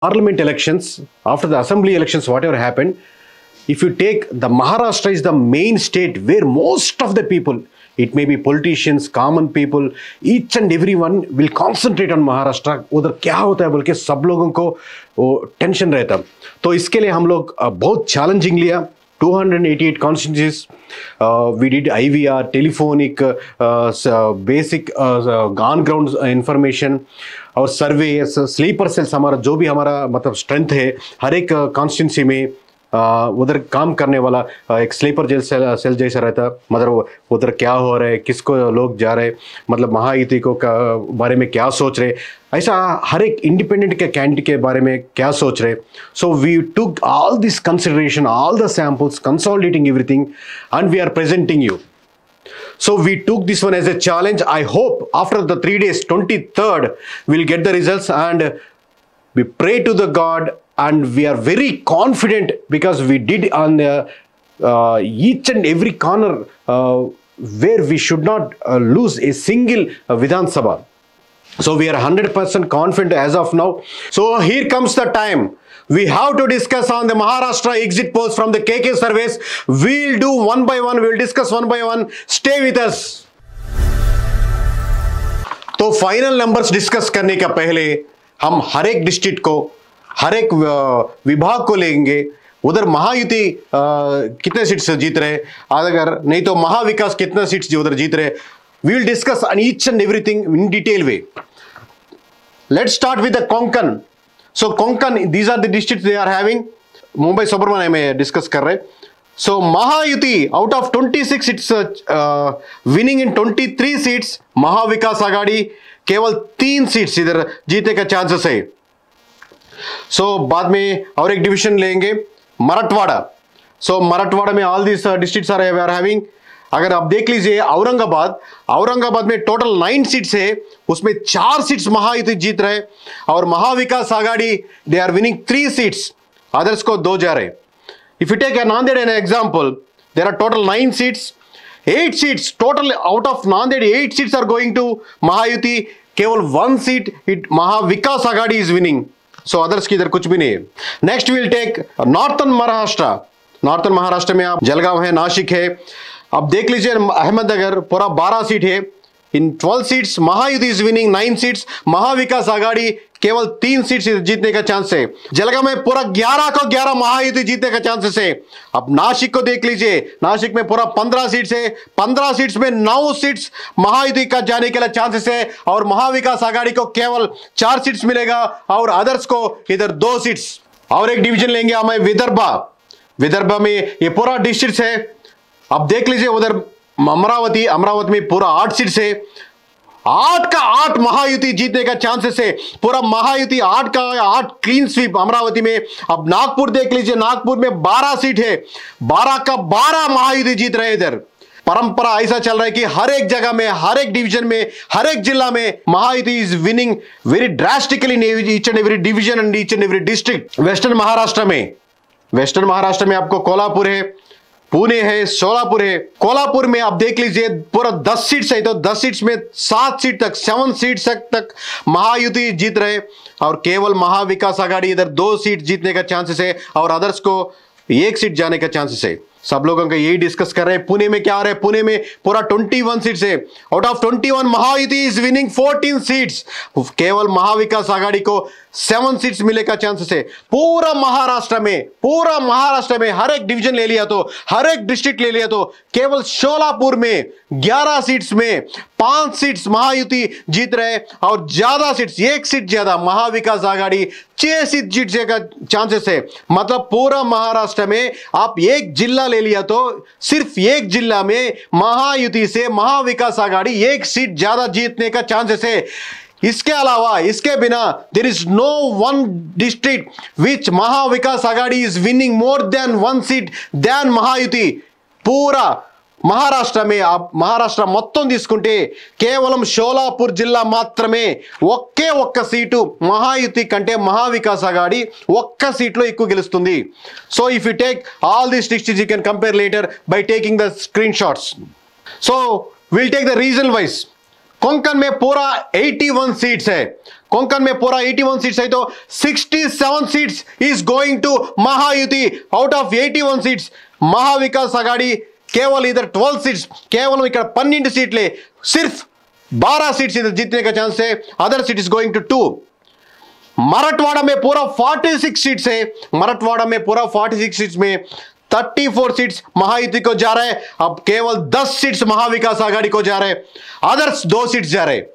parliament elections, after the assembly elections, whatever happened, if you take the Maharashtra is the main state where most of the people, it may be politicians, common people, each and everyone will concentrate on Maharashtra. उधर क्या होता है बोल के सब लोगों को tension रहता. तो इसके लिए हम लोग बहुत चैलेंजिंग लिया. 288 constituencies. We did IVR, telephonic, basic on-ground information और सर्वे, स्लीपर सेल्स, हमारा जो भी हमारा मतलब स्ट्रेंथ है हर एक कॉन्स्टिट्यूंसी में उधर काम करने वाला एक स्लीपर जेल सेल जैसा रहता. मतलब उधर क्या हो रहा है, किसको लोग जा रहे, मतलब महायुति को बारे में क्या सोच रहे, ऐसा हर एक इंडिपेंडेंट के कैंडिडेट के बारे में क्या सोच रहे. So we took all this consideration, all the samples, consolidating everything and we are presenting you. So we took this one as a challenge. I hope after the 3 days, 23rd, we'll get the results, and we pray to the God, and we are very confident because we did on each and every corner where we should not lose a single Vidhan Sabha. So we are 100% confident as of now. So here comes the time. We have to discuss on the Maharashtra exit polls from the KK surveys. We'll do one by one. We'll discuss one by one. Stay with us. तो final numbers discuss करने का पहले हम हर एक district को, हर एक विभाग को लेंगे. उधर महायुति कितने सीट्स जीत रहे, अगर नहीं तो महाविकास कितने सीट्स उधर जीत रहे. We will discuss on each and everything in detail way. Let's start with the Konkan. So Konkan, these are the districts they are having. Mumbai Subramania में डिस्कस कर रहे. So Mahayuti out of 26 it's winning in 23 seats. Mahavikas Aghadi केवल 3 seats इधर जीतने का chances है. So बाद में और एक डिवीजन लेंगे मराठवाड़ा. So मराठवाड़ा में all these districts are having. अगर आप देख लीजिए औरंगाबाद में टोटल 9 सीट्स है, उसमें 4 सीट्स महायुति जीत रहे और Mahavikas Aghadi they are winning 3 seats, others को 2 जा रहे. If you take Nanded an example, there are total 9 seats, 8 seats total out of Nanded 8 seats are going to Mahayuti, केवल 1 seat it Mahavikas Aghadi is winning. So others की इधर कुछ भी नहीं है. Next will take northern Maharashtra में आप जलगांव है, नासिक है. अब देख लीजिए अहमदनगर पूरा 12 सीट है. In 12 seats Mahayuti is winning 9 seats, Mahavikas Aghadi केवल 3 सीट्स जीतने का चांस है. जलगांव में पूरा 11 को 11 महायुति जीतने का चांसेस है. अब नासिक को देख लीजिए, नासिक में पूरा 15 सीट्स है, 15 सीट्स में 9 सीट्स महायुति का जाने के लिए चांसेस है और महाविकास आघाड़ी को केवल 4 सीट्स मिलेगा और अदर्स को इधर 2 सीट्स. और एक डिवीजन लेंगे हमें विदर्भा में ये पूरा डिस्ट्रिक्ट है. अब देख लीजिए उधर अमरावती में पूरा 8 सीट्स है, 8 का 8 महायुति जीतने का चांसेस है. पूरा महायुति 8 का 8 क्लीन स्वीप अमरावती में. अब नागपुर देख लीजिए, नागपुर में 12 सीट है, 12 का 12 महायुति जीत रहे. इधर परंपरा ऐसा चल रहा है कि हर एक जगह में, हर एक डिवीजन में, हर एक जिला में Mahayuti is winning very drastically in each and every division and each and every district. Western Maharashtra में आपको कोल्हापुर है, पुणे है, सोलापुर है. कोल्हापुर में आप देख लीजिए पूरा 10 सीट्स है, तो 10 सीट्स में 7 सीट्स तक महायुति जीत रहे और केवल महाविकास आघाड़ी इधर 2 सीट जीतने का चांसेस है और अदर्स को 1 सीट जाने का चांसेस है. सब लोगों का यही डिस्कस कर रहे हैं. पुणे में क्या आ रहा है, पुणे में पूरा 21 सीट्स है. Out of 21 Mahayuti is winning 14 seats, केवल महाविकास आघाड़ी को 7 सीट्स मिले का चांसेस है. पूरा महाराष्ट्र में हर एक डिवीजन ले लिया तो, हर एक डिस्ट्रिक्ट ले लिया तो केवल सोलापुर में 11 सीट्स में 5 सीट्स महायुति जीत रहे और ज्यादा सीट्स, 1 सीट ज्यादा महाविकास आघाड़ी 6 सीट जीतने का चांसेस है. मतलब पूरा महाराष्ट्र में आप एक जिला ले लिया तो सिर्फ एक जिला में महायुति से महाविकास आघाड़ी 1 सीट ज्यादा जीतने का चांसेस है. इसके अलावा, इसके बिना there is no one district which Mahavikas Aghadi is winning more than 1 seat than Mahayuti. पूरा మహారాష్ట్ర మే మహారాష్ట్ర మొత్తం తీసుకుంటే కేవలం షోలాపూర్ జిల్లా మాత్రమే ఒక్క సీటు మహాయుతి కంటే మహావికాస్ అగాడి ఒక్క సీట్లో ఎక్కువ గెలుస్తుంది. So if you take all these districts you can compare later by taking the screenshots. So will take the region wise. Konkan में पूरा 81 सीट्स है, कोंकण में पूरा 81 सीट्स है तो 67 seats is going to Mahayuti out of 81 seats Mahavikas Aghadi केवल इधर 12 seats केवल इधर 12 सीट्ले सिर्फ 12 सीट्स इधर जीतने का चांस है other seat is going to 2 Marathwada में पूरा 46 सीट्स है मराठवाड़ा में पूरा 46 सीट्स में 34 सीट्स महायुति को जा रहे हैं अब केवल 10 सीट्स महाविकास आघाड़ी को जा रहे हैं अदर्स 2 सीट्स जा रहे हैं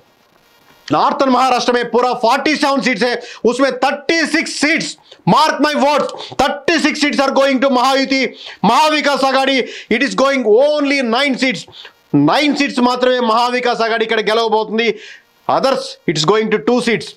नॉर्थन महाराष्ट्र में पूरा 47 सीट्स है उसमें 36 seats mark my words 36 seats are going to Mahayuti Maha Vikas Aghadi it is going only 9 seats 9 seats मात्रमे महाविकास आघाड़ी कड़े गेलवबोतुंदी others it is going to 2 seats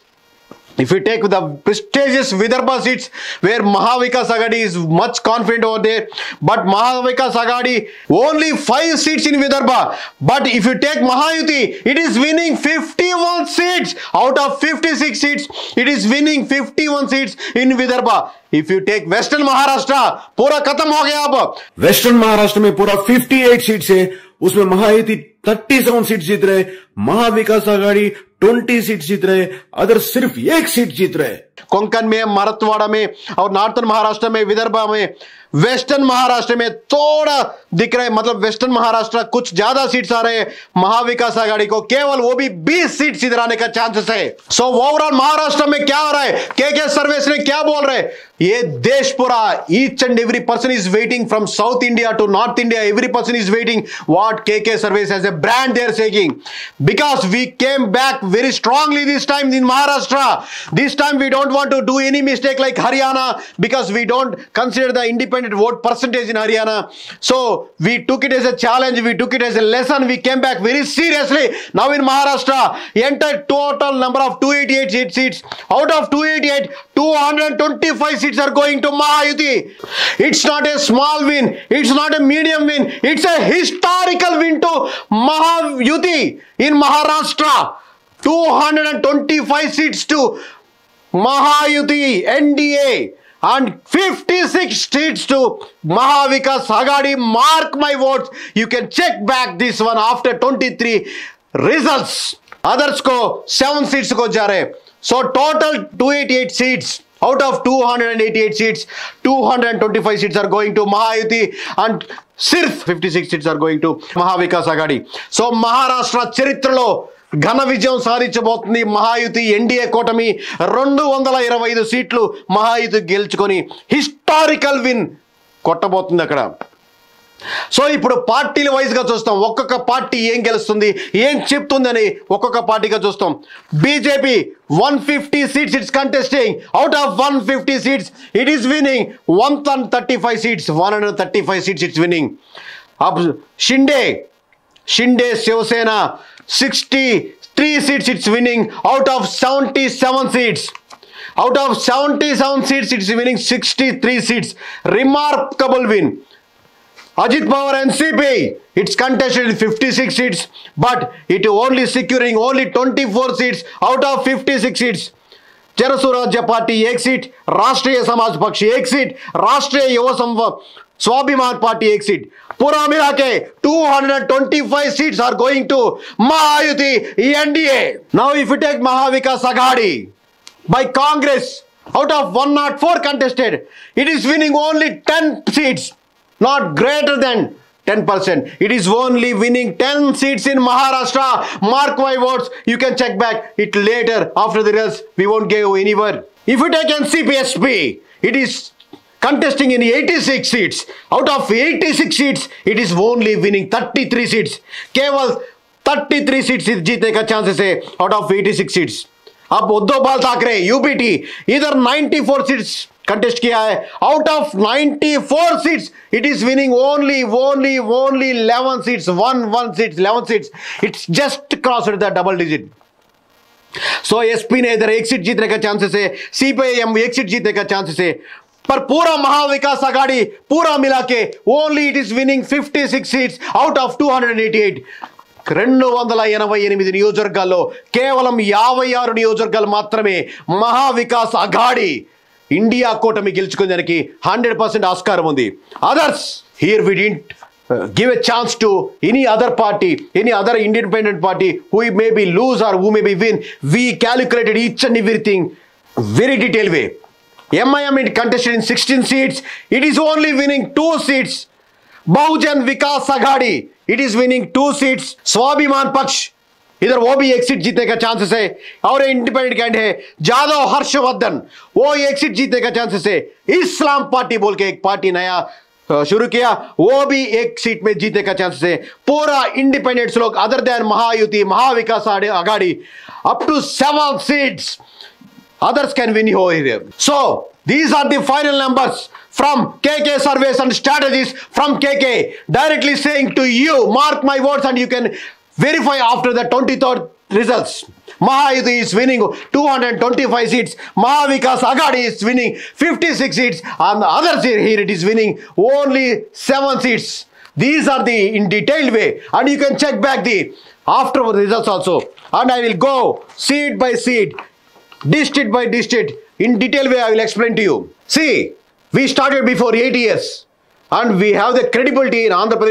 if you take the prestigious Vidarbha seats where Mahavikas Aghadi is much confident over there but Mahavikas Aghadi only 5 seats in Vidarbha but if you take Mahayuti it is winning 51 seats out of 56 seats it is winning 51 seats in Vidarbha if you take Western Maharashtra पूरा खत्म हो गया अब western Maharashtra में पूरा 58 seats है उसमें Mahayuti 37 seat जीत रहे महाविकास आघाड़ी 20 सीट जीत रहे अदर सिर्फ 1 सीट जीत रहे कोंकण में मराठवाड़ा में और नॉर्थन महाराष्ट्र में विदर्भा में वेस्टर्न महाराष्ट्र में थोड़ा दिख रहा है मतलब वेस्टर्न महाराष्ट्र कुछ ज्यादा सीट्स आ रहे हैं महाविकास आघाड़ी को केवल वो भी 20 सीट्स इधर आने का चांसेस है सो ओवरऑल महाराष्ट्र में क्या हो रहा है के सर्वेस ने क्या बोल रहे हैं ये देश पूरा each and every person is waiting from South India to North India every person is waiting what के surveys as a brand they are saying because we came back very strongly this time in Maharashtra. This time we don't want to do any mistake like Haryana because we don't consider the independent vote percentage in Haryana. So we took it as a challenge, we took it as a lesson, we came back very seriously. Now in Maharashtra, entire total number of 288 seats. Out of 288, 225 seats are going to Mahayuti. It's not a small win, it's not a medium win, it's a historical win to Mahayuti in Maharashtra. 225 seats to Mahayuti NDA and 56 seats to Mahavikas Aghadi. Mark my words, you can check back this one after 23 results. Others को 7 seats को जा रहे so total 288 seats out of 288 seats 225 seats are going to Mahayuti and सिर्फ 56 seats are going to Mahavikas Aghadi. So Maharashtra चरित्रలో ఘన విజయం సాధించబోతుంది Mahayuti NDA కూటమి 225 సీట్లు Mahayuti గెలుచుకొని historical win కొట్టబోతుంది అక్కడ సో ఇప్పుడు పార్టీల వైజ్ గా చూస్తాం ఒక్కొక్క పార్టీ ఏం గెలుస్తుంది ఏం చెప్తుందని ఒక్కొక్క పార్టీగా చూస్తాం BJP 150 seats it's contesting out of 150 seats it is winning 135 seats 135 seats it's winning अब Shinde Shiv Sena 63 seats it's winning out of 77 seats out of 77 seats it's winning 63 seats remarkable win Ajit Pawar NCP it's contested in 56 seats but it only securing only 24 seats out of 56 seats Jansurajya party 1 seat राष्ट्रीय समाज पक्ष 1 seat राष्ट्रीय युवा स्वाभिमान party 1 seat पूरा मिला के 225 seats are going to Mahayuti NDA. Now if you take Mahavikas Aghadi by Congress out of 104 contested it is winning only 10 seats not greater than 10%. It is only winning 10 seats in Maharashtra. Mark my words, you can check back it later after the results. We won't go anywhere. If you take NCPSP, it is contesting in 86 seats. Out of 86 seats, it is only winning 33 seats. केवल 33 seats जीतने का chances है out of 86 seats. अब उद्धव बाल Thackeray UPT इधर 94 seats contest किया है out of 94 seats it is winning only 11 seats 11 seats it's just crossed the double digit so SP ने इधर 1 सीट जीतने का चांसेस है सीपीआईएम 1 सीट जीतने का चांसेस है पर पूरा महाविकास आघाड़ी पूरा मिला के only it is winning 56 seats out of 288 288 నియోజకవర్గాల్లో కేవలం 56 నియోజకవర్గాలు మాత్రమే మహావికాస్ ఆఘాడి ఇండియా కూటమి గెలుచుకునేదానికి 100% ఆస్కారం ఉంది others here we didn't give a chance to any other party, any other independent party who may be lose or who may be win. We calculated each and everything very detailed way. MIM it contested in 16 seats. It is only winning 2 seats. Bahujan Vikas Aghadi, it is winning 2 seats. Swabhiman Paksh, इधर वो भी एक seat जीतने का chances है. और independent candidate है जादव हर्षवर्धन, वो एक सीट जीतने का चांसेस है. इस्लाम पार्टी बोल के एक पार्टी नया शुरू किया, वो भी एक सीट में जीतने का चांसेस है. पूरा इंडिपेंडेंट्स लोग other than Mahayuti Maha Vikas Aghadi up to 7 seats others can win over here. So these are the final numbers from KK surveys and strategies from KK directly saying to you, mark my words and you can verify after the 23rd results. Mahayuti is winning 225 seats. Mahavikas Aghadi is winning 56 seats. And the others here it is winning only 7 seats. These are the in detailed way, and you can check back the after results also. And I will go seat by seat, district by district, in detail way I will explain to you. See, we started before 8 years and we have the credibility in Andhra Pradesh.